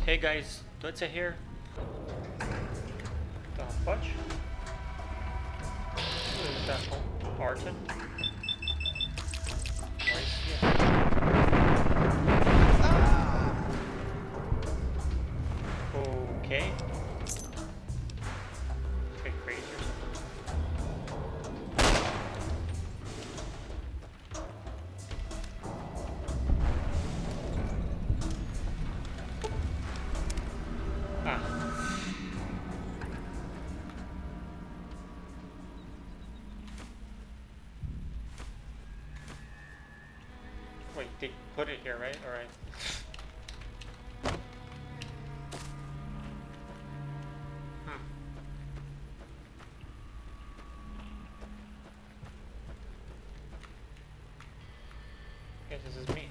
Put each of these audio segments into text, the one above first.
Hey guys, Dutze here. The fudge? Who is that home? Arton? Nice, yes. Okay. Okay, crazy or something. Ah. Wait, they put it here, right? Alright. Hmm. Guess this is me.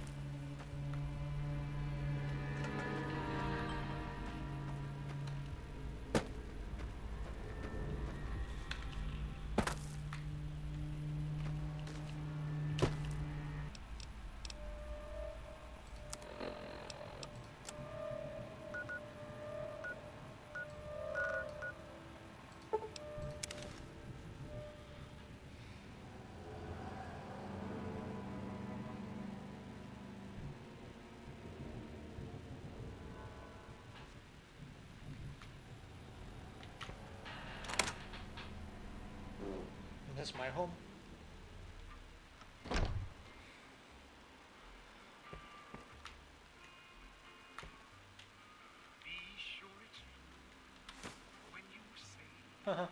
Is this my home? Haha.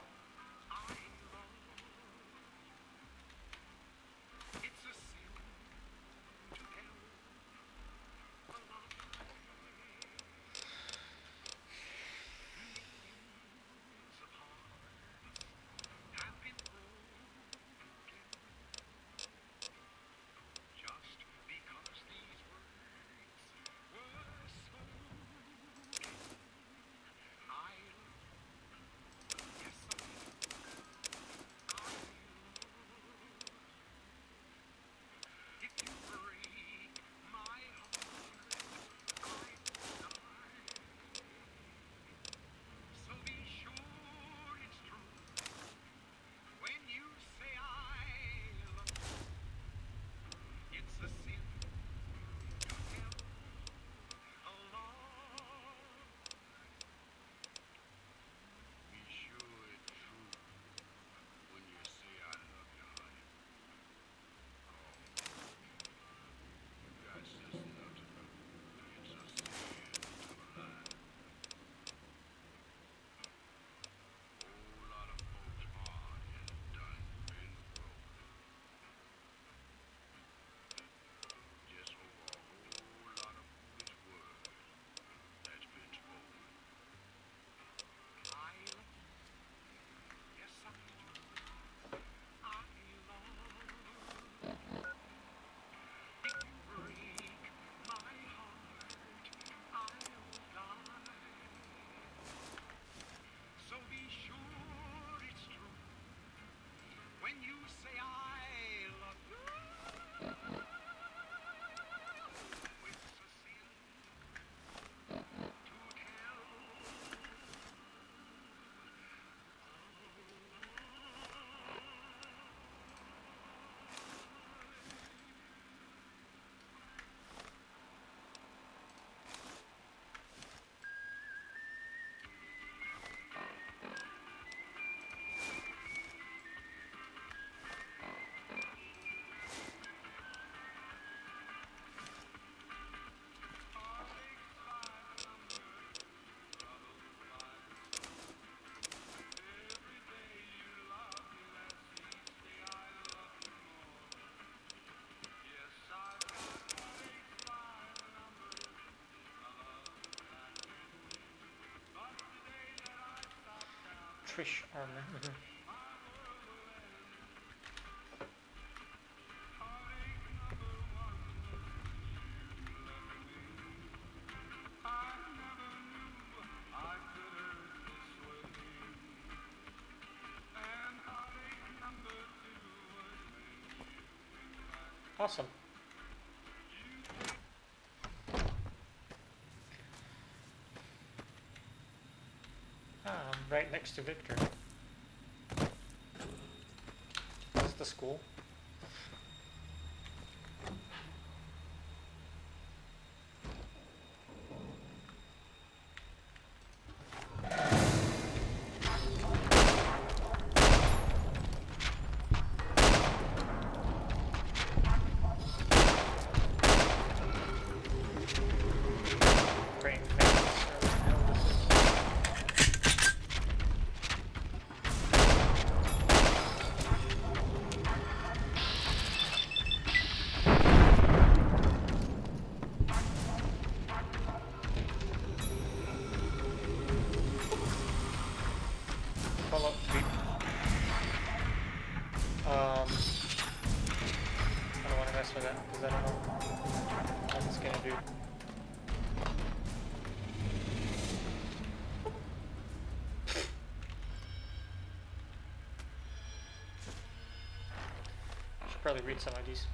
Trish armor. Awesome. right next to Victor. Is this the school? Brain maintenance, or what the hell this is. Follow up tweet. I don't want to mess with that because I don't know what it's gonna do. Should probably read some of these.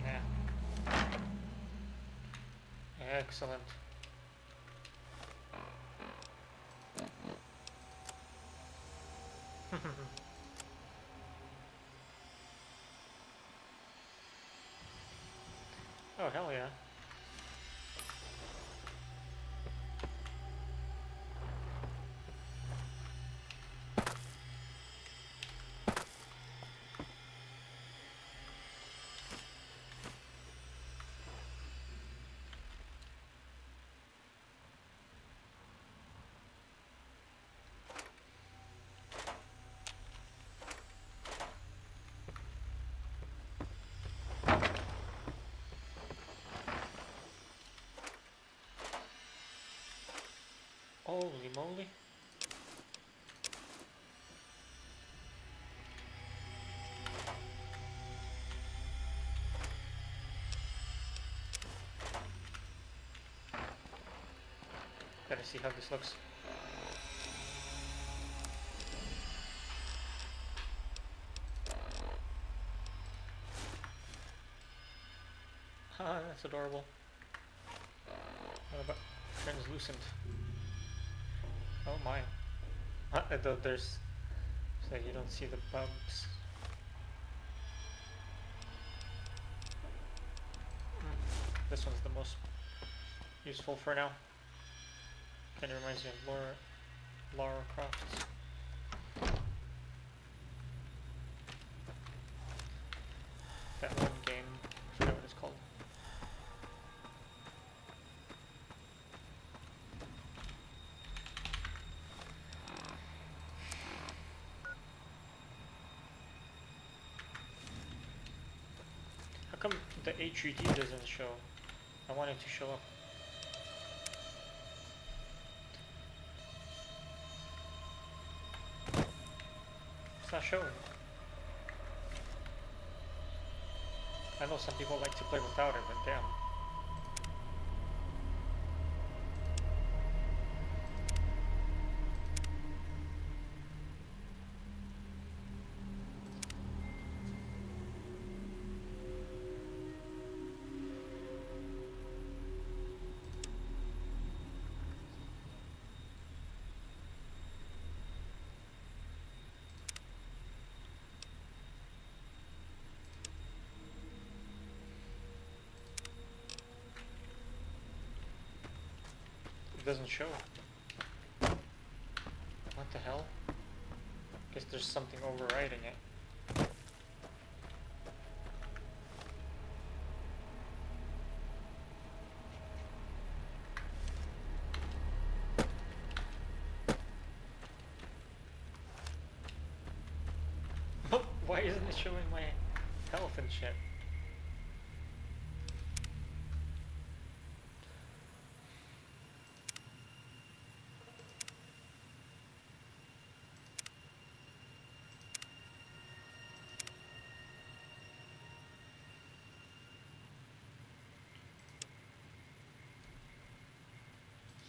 Yeah. Excellent. Oh, hell yeah. Holy moly. Gotta see how this looks. Ah, that's adorable. What about translucent? Oh my. There's... So you don't see the bugs. This one's the most useful for now. Kinda reminds me of Lara Croft's. That one game, I forget what it's called. How come the HUD doesn't show? I want it to show up. It's not showing. I know some people like to play without it, but damn. It doesn't show. What the hell? Guess there's something overriding it. Why isn't it showing my health and shit?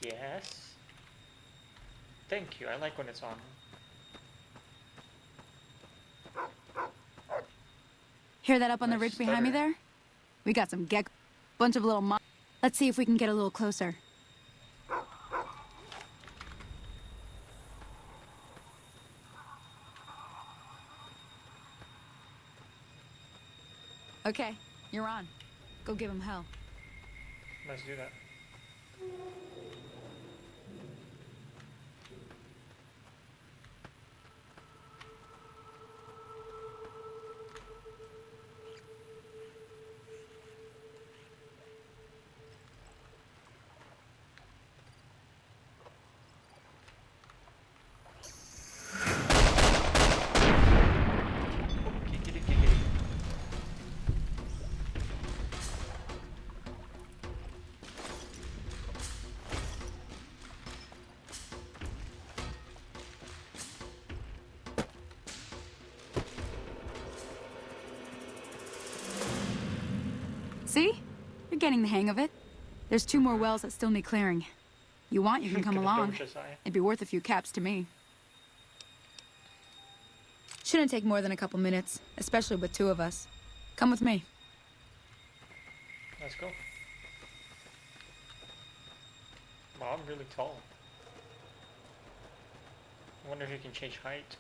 Yes. Thank you. I like when it's on. Hear that up on the Nice ridge behind me stutter. there? We got some bunch of little Let's see if we can get a little closer. Okay, you're on. Go give him hell. Let's do that. Giggity giggity. See? You're getting the hang of it. There's 2 more wells that still need clearing. You want, you can come Gonna along. doge his eye. It'd be worth a few caps to me. Shouldn't take more than a couple minutes, especially with 2 of us. Come with me. Let's go. Wow, I'm really tall. I wonder if you can change height.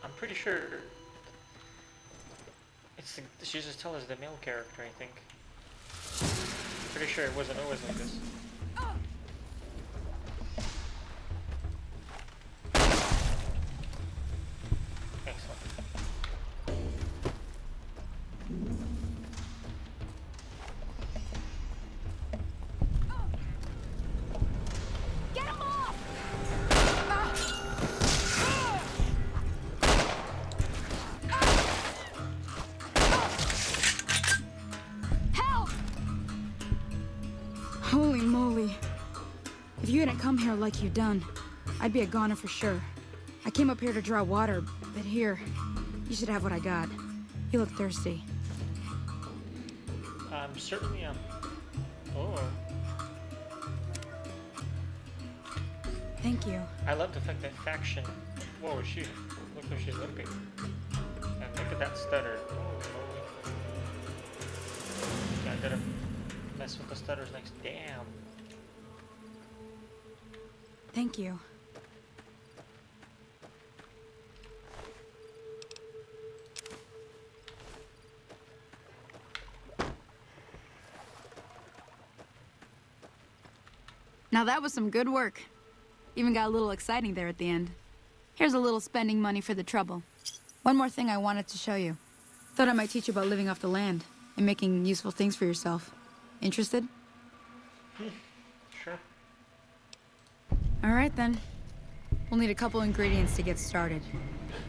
I'm pretty sure she just tell us the male character, I think. Pretty sure it wasn't always like this. Excellent. Get him off! Help! Holy moly. If you hadn't come here like you done, I'd be a goner for sure. I came up here to draw water, but here, you should have what I got. You look thirsty. Certainly am. Oh. Thank you. I love the fact that faction. Whoa, she looks like she's limping. And look at that stutter. Oh, moly. Yeah, I gotta mess with the stutters next. Damn. Thank you. Now that was some good work. Even got a little exciting there at the end. Here's a little spending money for the trouble. One more thing I wanted to show you. Thought I might teach you about living off the land and making useful things for yourself. Interested? Sure. All right then. We'll need a couple ingredients to get started.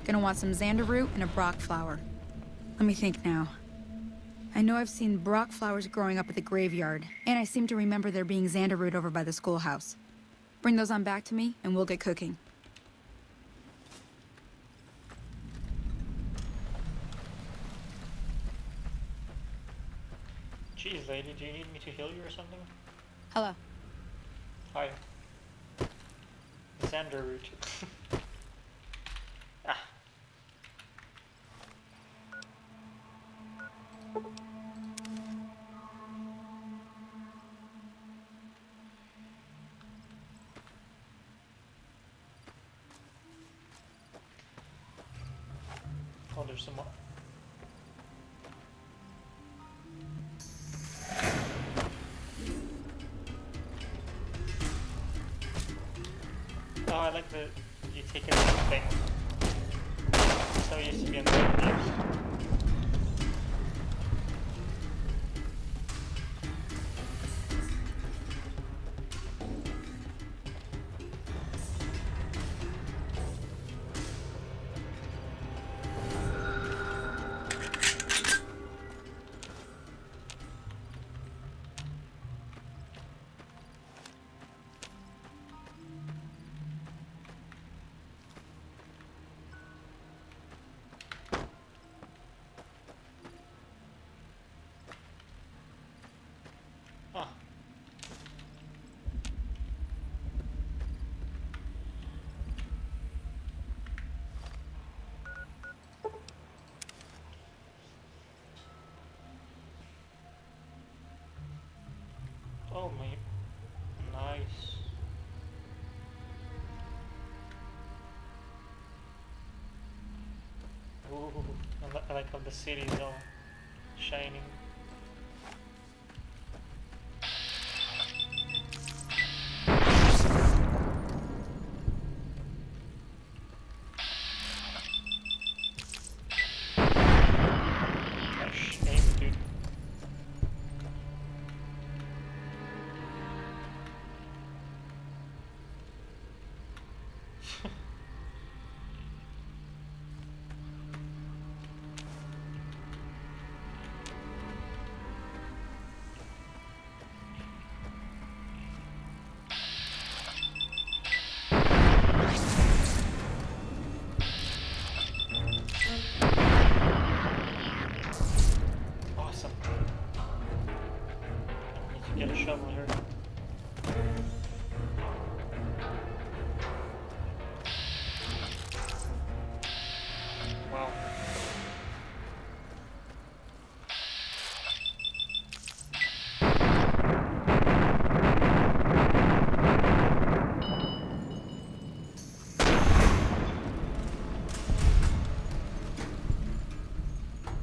Gonna want some xander root and a brock flower. Let me think now. I know I've seen brock flowers growing up at the graveyard, and I seem to remember there being xander root over by the schoolhouse. Bring those on back to me, and we'll get cooking. Jeez, lady, do you need me to heal you or something? Hello. Hi. Xander root. Ah. Oh, there's some more. Oh, I like the you take it as a thing. So it used to be in the games. Oh my, nice. Ooh, I like how the city is all shining. Gosh, aim, dude. Awesome. I need to get a shovel here. Wow.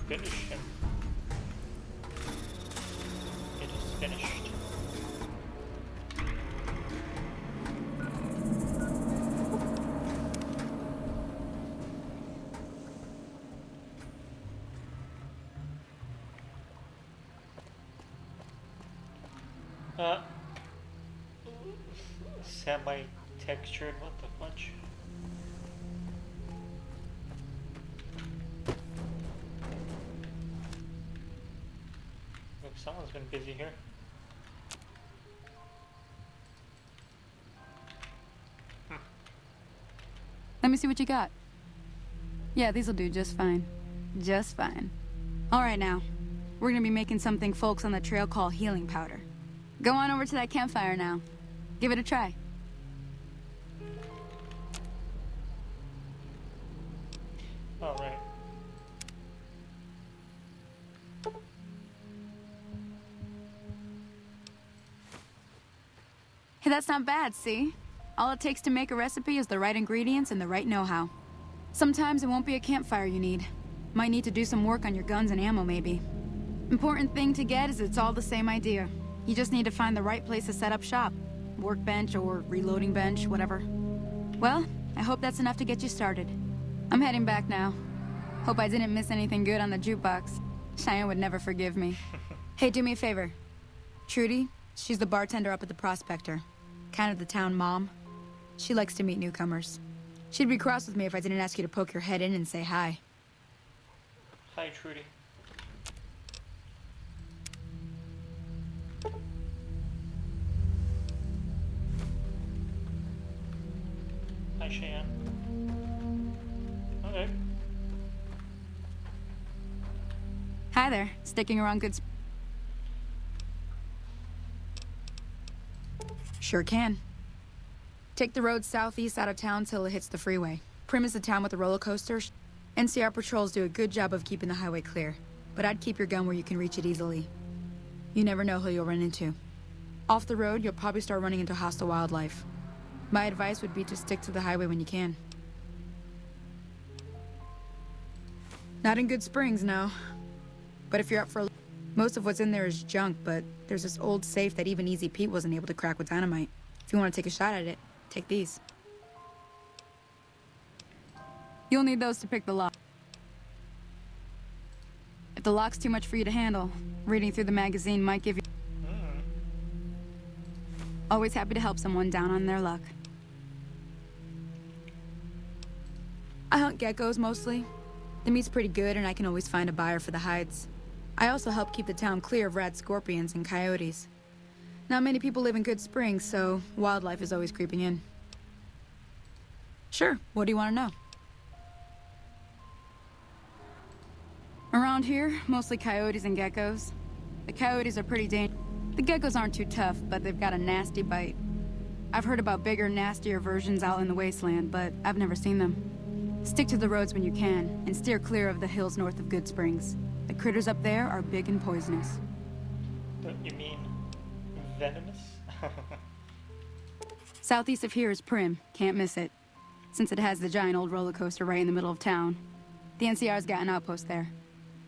Finish him. It is finished. Uh, Semi-textured, what the fudge? Look, someone's been busy here. Let me see what you got. Yeah, these'll do just fine. Just fine. All right, now. We're gonna be making something folks on the trail call healing powder. Go on over to that campfire now. Give it a try. All right. Hey, that's not bad, see? All it takes to make a recipe is the right ingredients and the right know-how. Sometimes it won't be a campfire you need. Might need to do some work on your guns and ammo, maybe. Important thing to get is it's all the same idea. You just need to find the right place to set up shop. Workbench or reloading bench, whatever. Well, I hope that's enough to get you started. I'm heading back now. Hope I didn't miss anything good on the jukebox. Cheyenne would never forgive me. Hey, do me a favor. Trudy, she's the bartender up at the Prospector. Kind of the town mom. She likes to meet newcomers. She'd be cross with me if I didn't ask you to poke your head in and say hi. Hi, Trudy. Hi, Cheyenne. Okay. Hi there. Sticking around good... Sure can. Take the road southeast out of town till it hits the freeway. Prim is the town with the roller coasters. NCR patrols do a good job of keeping the highway clear, but I'd keep your gun where you can reach it easily. You never know who you'll run into. Off the road, you'll probably start running into hostile wildlife. My advice would be to stick to the highway when you can. Not in Good Springs, no. But if you're up for a... Most of what's in there is junk, but there's this old safe that even Easy Pete wasn't able to crack with dynamite. If you want to take a shot at it, take these. You'll need those to pick the lock. If the lock's too much for you to handle, reading through the magazine might give you... Always happy to help someone down on their luck. I hunt geckos mostly. The meat's pretty good and I can always find a buyer for the hides. I also help keep the town clear of rat scorpions and coyotes. Not many people live in Good Springs, so wildlife is always creeping in. Sure, what do you want to know? Around here, mostly coyotes and geckos. The coyotes are pretty dangerous. The geckos aren't too tough, but they've got a nasty bite. I've heard about bigger, nastier versions out in the wasteland, but I've never seen them. Stick to the roads when you can, and steer clear of the hills north of Good Springs. The critters up there are big and poisonous. What you mean? Venomous? Southeast of here is Prim. Can't miss it. Since it has the giant old roller coaster right in the middle of town. The NCR's got an outpost there.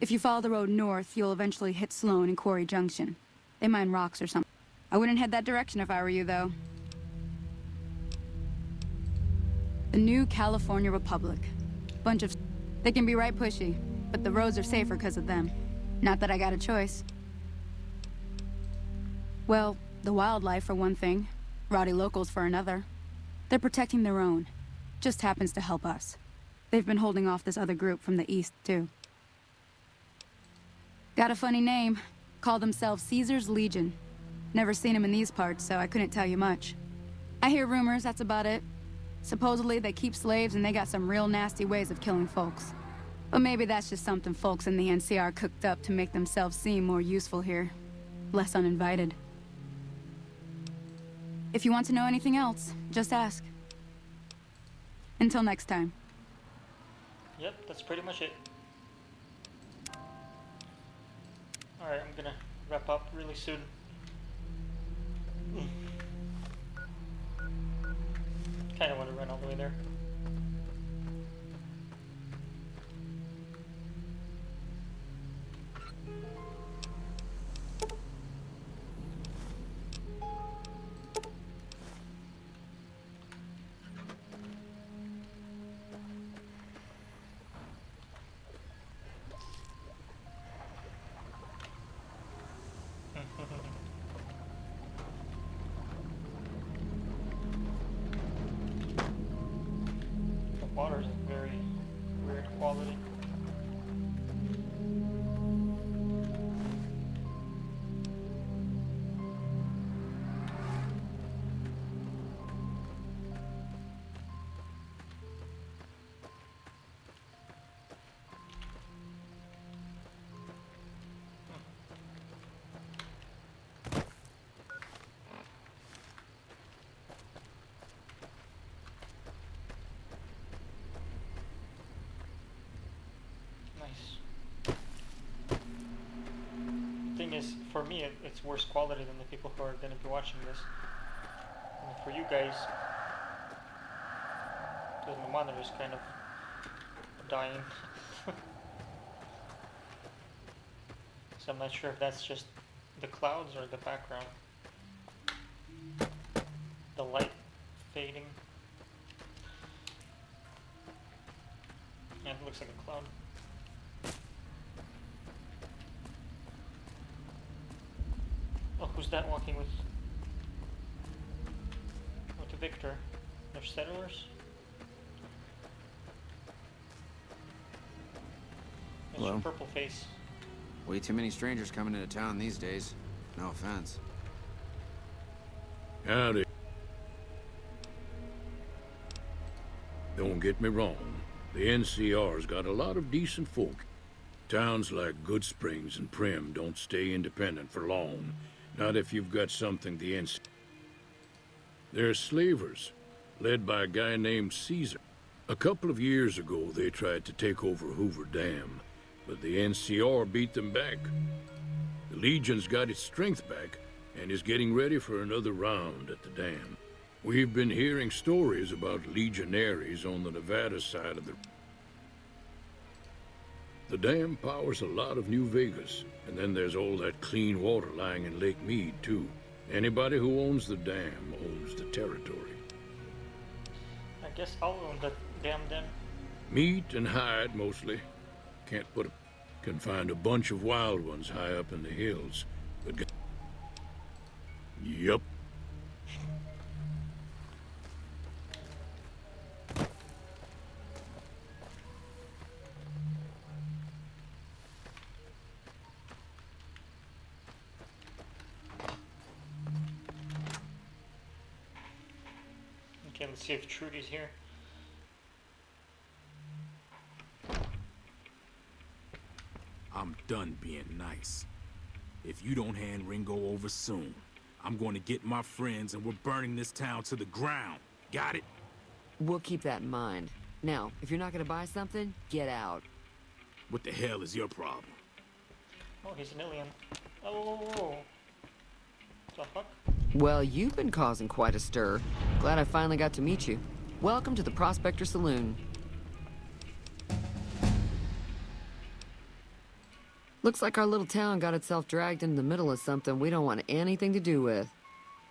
If you follow the road north, you'll eventually hit Sloan and Quarry Junction. They mine rocks or something. I wouldn't head that direction if I were you, though. The New California Republic. Bunch of... They can be right pushy, but the roads are safer because of them. Not that I got a choice. Well, the wildlife for one thing. Rowdy locals for another. They're protecting their own. Just happens to help us. They've been holding off this other group from the east, too. Got a funny name. Call themselves Caesar's Legion. Never seen them in these parts, so I couldn't tell you much. I hear rumors, that's about it. Supposedly they keep slaves and they got some real nasty ways of killing folks. But maybe that's just something folks in the NCR cooked up to make themselves seem more useful here. Less uninvited. If you want to know anything else, just ask. Until next time. Yep, that's pretty much it. Alright, I'm gonna wrap up really soon. Kinda wanna run all the way there. The water's very weird quality. Nice. Thing is, for me, it's worse quality than the people who are going to be watching this. And for you guys, because my monitor's kind of dying. So I'm not sure if that's just the clouds or the background. The light fading. Yeah, it looks like a cloud. Oh, who's that walking with the Victor? They're settlers? That's your Hello? purple face. Way too many strangers coming into town these days. No offense. Howdy. Don't get me wrong. The NCR's got a lot of decent folk. Towns like Good Springs and Prim don't stay independent for long. Not if you've got something the NCR... They're slavers, led by a guy named Caesar. A couple of years ago, they tried to take over Hoover Dam, but the NCR beat them back. The Legion's got its strength back, and is getting ready for another round at the dam. We've been hearing stories about legionaries on the Nevada side of the... The dam powers a lot of New Vegas, and then there's all that clean water lying in Lake Mead, too. Anybody who owns the dam owns the territory. I guess I'll own the damn dam. Meat and hide, mostly. Can't put a... Can find a bunch of wild ones high up in the hills, but... Yup. Okay, let's see if Trudy's here. I'm done being nice. If you don't hand Ringo over soon, I'm going to get my friends and we're burning this town to the ground. Got it? We'll keep that in mind. Now, if you're not gonna buy something, get out. What the hell is your problem? Oh, he's an alien. Oh, The fuck? Well, you've been causing quite a stir. Glad I finally got to meet you. Welcome to the Prospector Saloon. Looks like our little town got itself dragged into the middle of something we don't want anything to do with.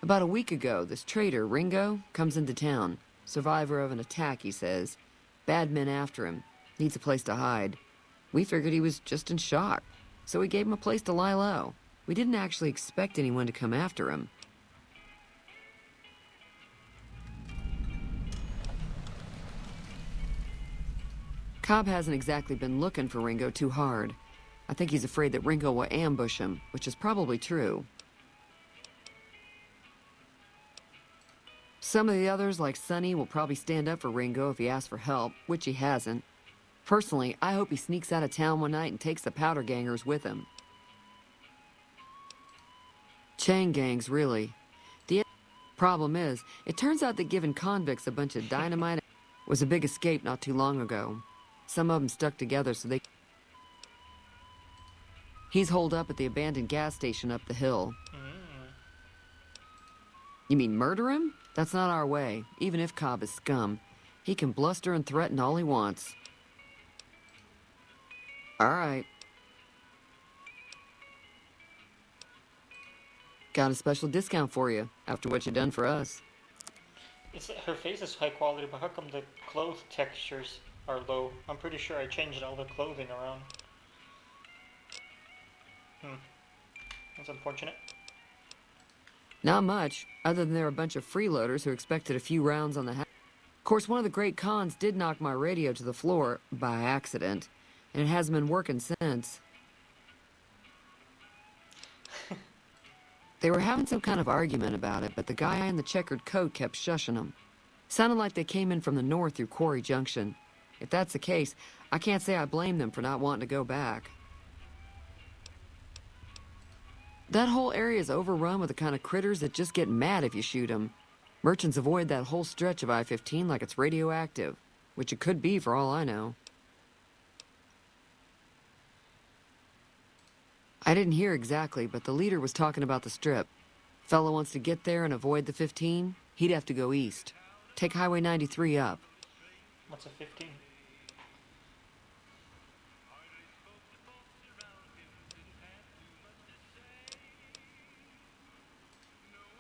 About a week ago, this trader, Ringo, comes into town. Survivor of an attack, he says. Bad men after him. Needs a place to hide. We figured he was just in shock, so we gave him a place to lie low. We didn't actually expect anyone to come after him. Cobb hasn't exactly been looking for Ringo too hard. I think he's afraid that Ringo will ambush him, which is probably true. Some of the others, like Sonny, will probably stand up for Ringo if he asks for help, which he hasn't. Personally, I hope he sneaks out of town one night and takes the powder gangers with him. Chain gangs, really. The problem is, it turns out that giving convicts a bunch of dynamite was a big escape not too long ago. Some of them stuck together so they... He's holed up at the abandoned gas station up the hill. You mean murder him? That's not our way, even if Cobb is scum. He can bluster and threaten all he wants. All right. Got a special discount for you, after what you done for us. Her face is high quality, but how come the clothes textures are low? I'm pretty sure I changed all the clothing around. That's unfortunate. Not much, other than they're a bunch of freeloaders who expected a few rounds on the house. Of course, one of the great cons did knock my radio to the floor, by accident, and it hasn't been working since. They were having some kind of argument about it, but the guy in the checkered coat kept shushing them. Sounded like they came in from the north through Quarry Junction. If that's the case, I can't say I blame them for not wanting to go back. That whole area is overrun with the kind of critters that just get mad if you shoot them. Merchants avoid that whole stretch of I-15 like it's radioactive, which it could be for all I know. I didn't hear exactly, but the leader was talking about the strip. Fellow wants to get there and avoid the 15, he'd have to go east. Take Highway 93 up. What's a 15?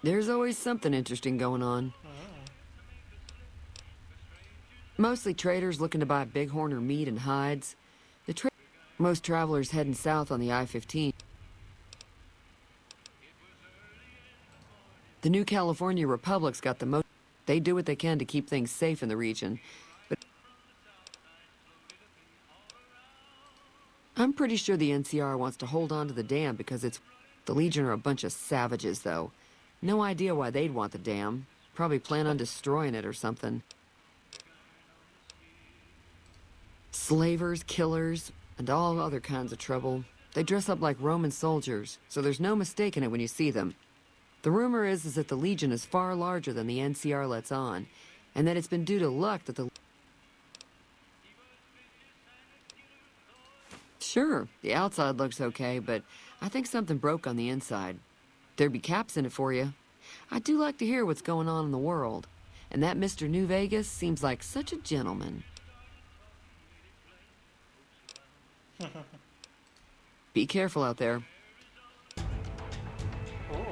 There's always something interesting going on. Mostly traders looking to buy bighorn or meat and hides. Most travelers heading south on the I-15. The New California Republic's got the most. They do what they can to keep things safe in the region. But I'm pretty sure the NCR wants to hold on to the dam because it's... The Legion are a bunch of savages, though. No idea why they'd want the dam. Probably plan on destroying it or something. Slavers, killers, and all other kinds of trouble. They dress up like Roman soldiers, so there's no mistaking it when you see them. The rumor is that the Legion is far larger than the NCR lets on, and that it's been due to luck that the... Sure, the outside looks okay, but I think something broke on the inside. There'd be caps in it for you. I do like to hear what's going on in the world, and that Mr. New Vegas seems like such a gentleman. Be careful out there. Ooh.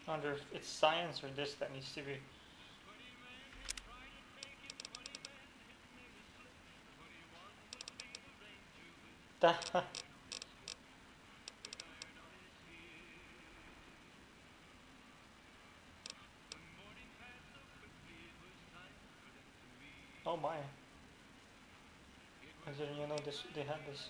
I wonder if it's science or this that needs to be. Oh my. I didn't even know this, they had this.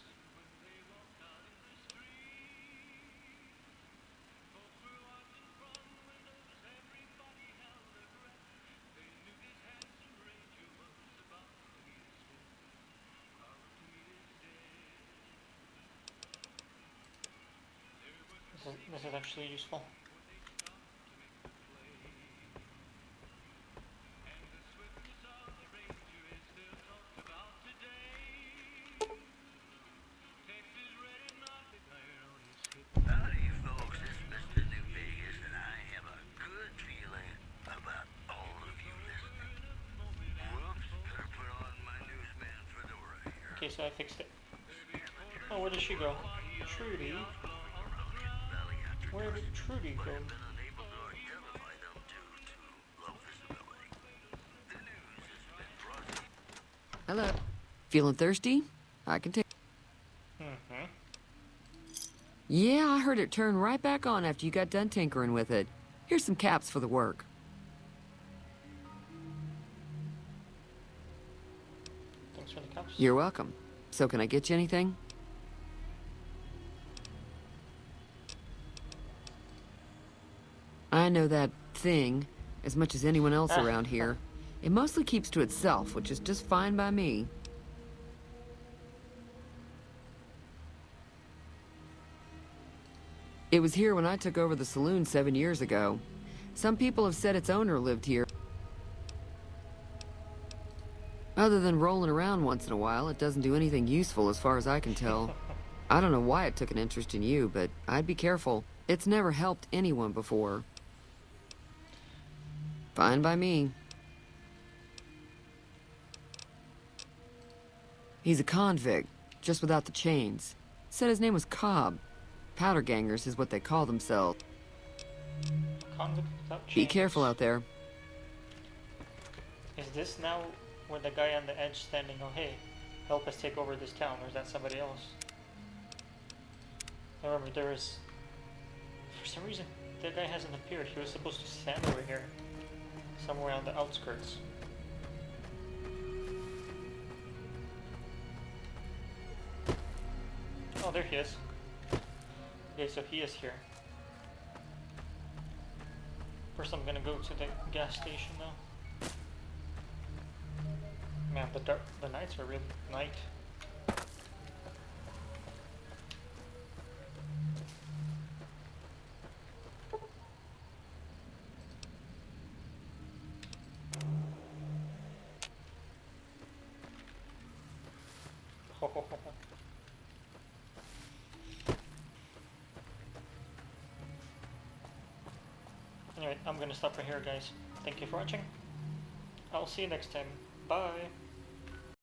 is actually useful. Howdy, folks. This is Mr. New Vegas, and I have a good feeling about all of you listening. Whoops, better put on my newsman fedora here. Okay, so I fixed it. Oh, where did she go? Trudy? Where did Trudy go? Been unable to identify them due to low visibility. The news has been brought. Hello. Feeling thirsty? I can take. Mm-hmm. Yeah, I heard it turn right back on after you got done tinkering with it. Here's some caps for the work. Thanks for the cups. You're welcome. So can I get you anything? I know that thing as much as anyone else around here. It mostly keeps to itself, which is just fine by me. It was here when I took over the saloon 7 years ago. Some people have said its owner lived here. Other than rolling around once in a while, it doesn't do anything useful as far as I can tell. I don't know why it took an interest in you, but I'd be careful. It's never helped anyone before. Fine by me. He's a convict, just without the chains. Said his name was Cobb. Powder gangers is what they call themselves. Convict without Be chains. careful out there. Is this now where the guy on the edge standing, oh hey, help us take over this town, or is that somebody else? I remember there was, for some reason, that guy hasn't appeared. He was supposed to stand over here, somewhere on the outskirts. Oh, there he is. Okay, so he is here. First I'm gonna go to the gas station though. Man, the nights are really night. Ho, ho, ho, ho. Anyway, I'm gonna stop right here, guys. Thank you for watching. I'll see you next time. Bye.